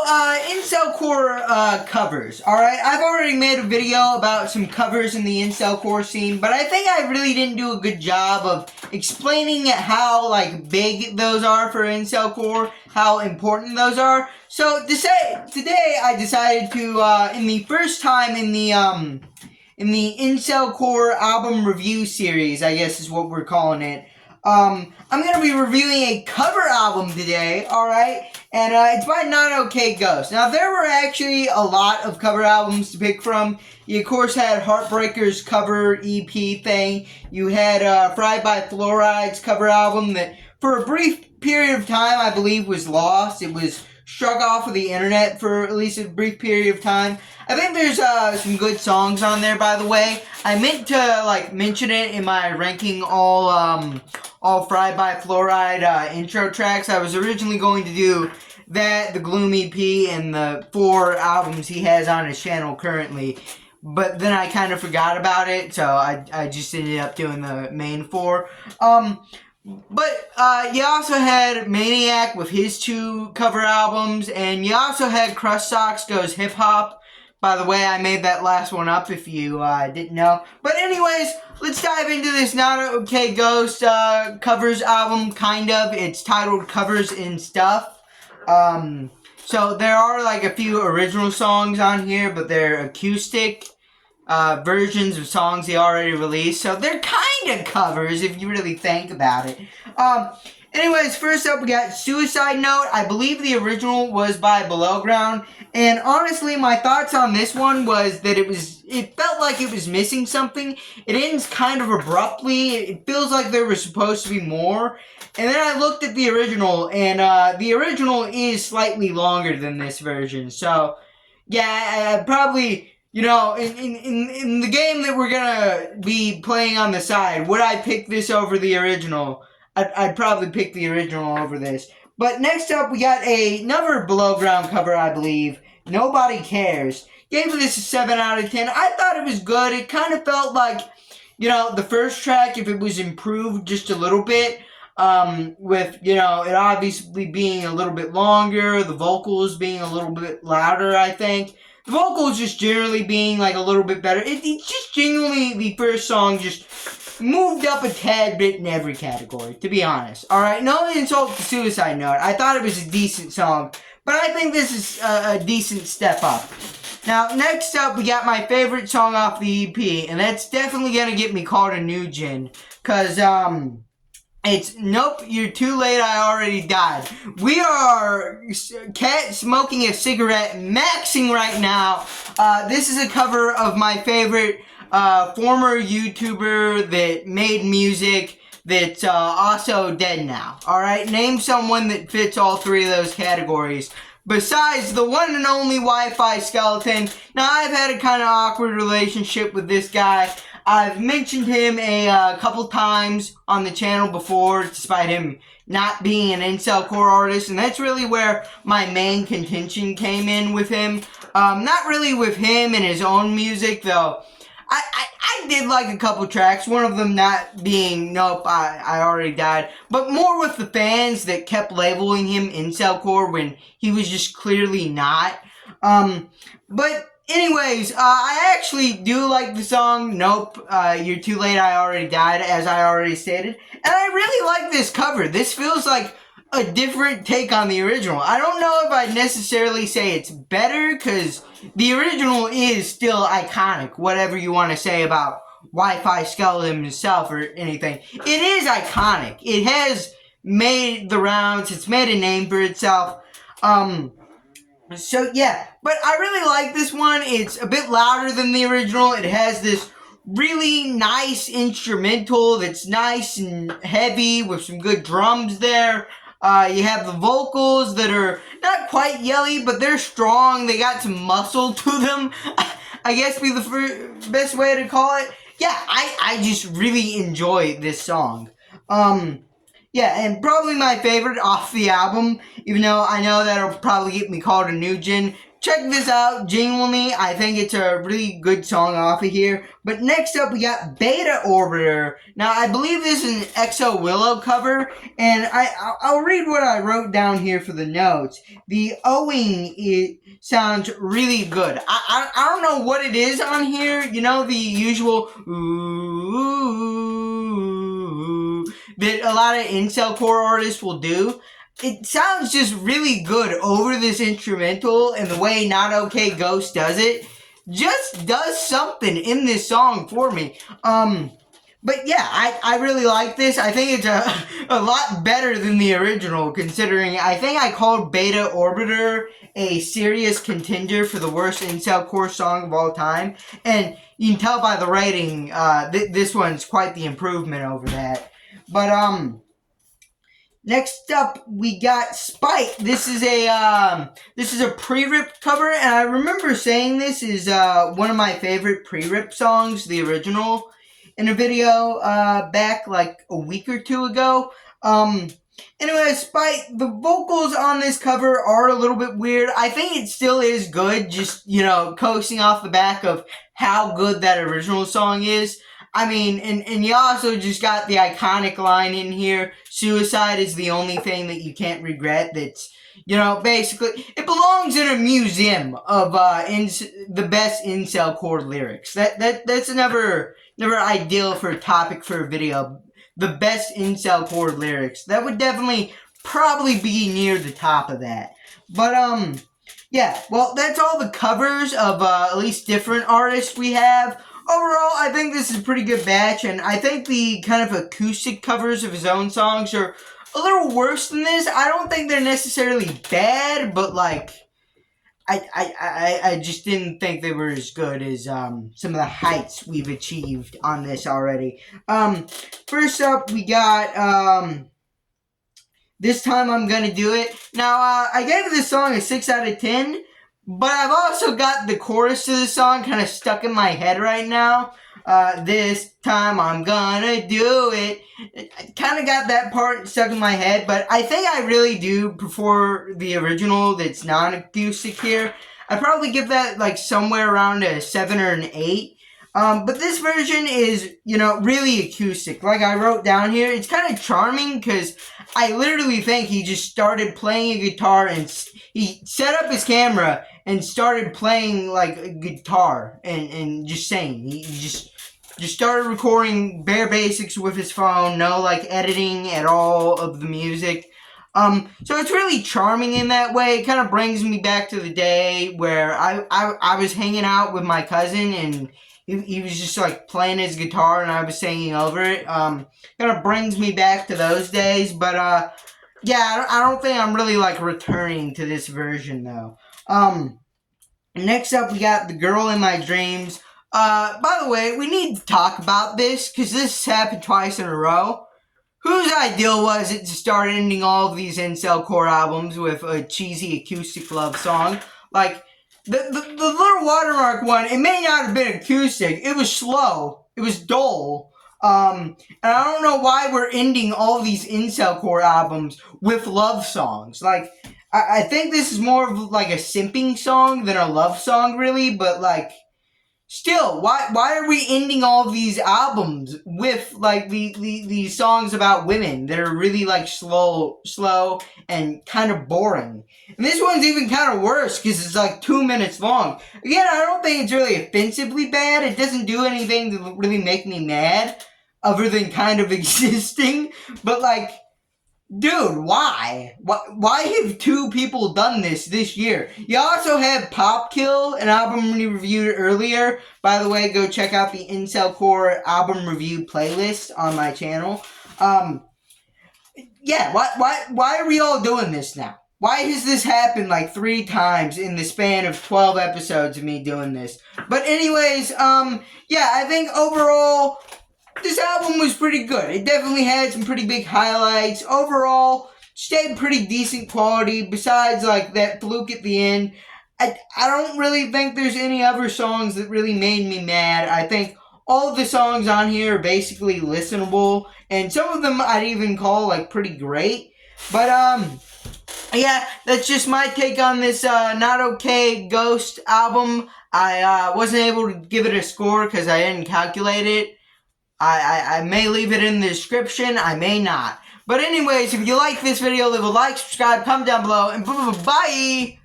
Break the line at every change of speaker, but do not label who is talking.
Incelcore covers, alright? I've already made a video about some covers in the Incelcore scene, but I think I really didn't do a good job of explaining how, big those are for Incelcore, how important those are. So, today I decided to, in the first time in the Incelcore album review series, I guess is what we're calling it, I'm going to be reviewing a cover album today, alright? And it's by notokghost. Now, there were actually a lot of cover albums to pick from. You, of course, had Heartbreaker's cover EP thing. You had Fried by Fluoride's cover album that, for a brief period of time, I believe was lost. It was struck off of the internet for at least a brief period of time. I think there's some good songs on there, by the way. I meant to, mention it in my ranking all Fried by Fluoride intro tracks. I was originally going to do that, the Gloom EP, and the 4 albums he has on his channel currently. But then I kind of forgot about it, so I just ended up doing the main 4. But you also had Maniac with his 2 cover albums, and you also had Crush Socks Goes Hip Hop. By the way, I made that last one up if you didn't know. But anyways, let's dive into this notokghost covers album, kind of. It's titled Covers and Stuff. So there are a few original songs on here, but they're acoustic versions of songs he already released. So they're kind of covers if you really think about it. Anyways, first up we got Suicide Note. I believe the original was by Below Ground. And honestly, my thoughts on this one was that it felt like it was missing something. It ends kind of abruptly. It feels like there was supposed to be more. And then I looked at the original, and the original is slightly longer than this version. So, yeah, I probably, in the game that we're gonna be playing on the side, would I pick this over the original? I'd probably pick the original over this. But next up, we got another Below Ground cover, I believe. Nobody Cares. Gave this a 7 out of 10. I thought it was good. It kind of felt like, the first track, if it was improved just a little bit, with, it obviously being a little bit longer, the vocals being a little bit louder, I think. The vocals just generally being, a little bit better. It's just genuinely, the first song just moved up a tad bit in every category, to be honest. Alright, no insult to Suicide Note. I thought it was a decent song, but I think this is a decent step up. Now, next up, we got my favorite song off the EP, and that's definitely gonna get me called a new gen, cause, it's Nope, You're Too Late, I Already Died. We are smoking a cigarette, maxing right now. This is a cover of my favorite former YouTuber that made music that's also dead now. Alright, name someone that fits all 3 of those categories. Besides the one and only Wi-Fi Skeleton. Now, I've had a kind of awkward relationship with this guy. I've mentioned him a couple times on the channel before, despite him not being an Incelcore artist, and that's really where my main contention came in with him. Not really with him and his own music, though. I did like a couple tracks, one of them not being Nope, I Already Died, but more with the fans that kept labeling him Incelcore when he was just clearly not. But anyways, I actually do like the song Nope, You're Too Late, I Already Died, as I already stated, and I really like this cover. This feels like a different take on the original. I don't know if I'd necessarily say it's better, because the original is still iconic, whatever you want to say about Wi-Fi Skeleton himself or anything. It is iconic. It has made the rounds. It's made a name for itself. So, yeah. But I really like this one. It's a bit louder than the original. It has this really nice instrumental that's nice and heavy with some good drums there. You have the vocals that are not quite yelly, but they're strong. They got some muscle to them, I guess be the best way to call it. Yeah, I just really enjoy this song. Yeah, and probably my favorite off the album, even though I know that'll probably get me called a new gen, check this out. Genuinely, I think it's a really good song off of here. But next up, we got Beta Orbiter. Now, I believe this is an EXO Willow cover, and I'll read what I wrote down here for the notes. The Owing sounds really good. I don't know what it is on here. You know, the usual ooh that a lot of incel core artists will do. It sounds just really good over this instrumental, and the way notokghost does it just does something in this song for me. But yeah, I really like this. I think it's a lot better than the original, considering I think I called Beta Orbiter a serious contender for the worst incel core song of all time, and you can tell by the rating, this one's quite the improvement over that. But next up, we got Spike. This is a pre-rip cover, and I remember saying this is one of my favorite pre-rip songs, the original, in a video back like a week or two ago. Anyway, Spike, the vocals on this cover are a little bit weird. I think it still is good, just, you know, coasting off the back of how good that original song is. I mean, and you also just got the iconic line in here, suicide is the only thing that you can't regret. That's, you know, basically, it belongs in a museum of the best incel core lyrics. That's never ideal for a topic for a video. The best incel core lyrics. That would definitely probably be near the top of that. But, yeah, well, that's all the covers of at least different artists we have. Overall, I think this is a pretty good batch, and I think the kind of acoustic covers of his own songs are a little worse than this. I don't think they're necessarily bad, but, like, I just didn't think they were as good as some of the heights we've achieved on this already. First up, we got This Time I'm Gonna Do It. Now, I gave this song a 6 out of 10, but I've also got the chorus to the song kind of stuck in my head right now. This time I'm gonna do it. I kind of got that part stuck in my head, but I think I really do prefer the original that's non-acoustic here. I'd probably give that like somewhere around a 7 or an 8. But this version is, you know, really acoustic. Like I wrote down here, it's kind of charming because I literally think he just started playing a guitar and he set up his camera and started playing like a guitar and just singing. He just started recording bare basics with his phone, no like editing at all of the music. So it's really charming in that way. It kind of brings me back to the day where I was hanging out with my cousin and he was just like playing his guitar and I was singing over it. Kind of brings me back to those days. But yeah, I don't think I'm really like returning to this version though. Next up, we got The Girl in My Dreams. By the way, we need to talk about this because this happened twice in a row. Whose ideal was it to start ending all of these incel core albums with a cheesy acoustic love song? Like, the Little Watermark one, it may not have been acoustic. It was slow. It was dull. And I don't know why we're ending all these incel core albums with love songs. Like, I think this is more of like a simping song than a love song, really. But, like, still, why are we ending all of these albums with, like, these songs about women that are really, like, slow and kind of boring? And this one's even kind of worse because it's, like, 2 minutes long. Again, I don't think it's really offensively bad. It doesn't do anything to really make me mad other than kind of existing. But, like, dude, why? Why have 2 people done this year? You also have Popkill, an album we reviewed earlier. By the way, go check out the Incel Core album review playlist on my channel. Yeah, why are we all doing this now? Why has this happened like 3 times in the span of 12 episodes of me doing this? But anyways, yeah, I think overall this album was pretty good. It definitely had some pretty big highlights. Overall, stayed pretty decent quality. Besides, like, that fluke at the end. I don't really think there's any other songs that really made me mad. I think all of the songs on here are basically listenable. And some of them I'd even call, like, pretty great. But, yeah, that's just my take on this Not Okay Ghost album. I wasn't able to give it a score because I didn't calculate it. I may leave it in the description. I may not. But anyways, if you like this video, leave a like, subscribe, comment down below, and bye.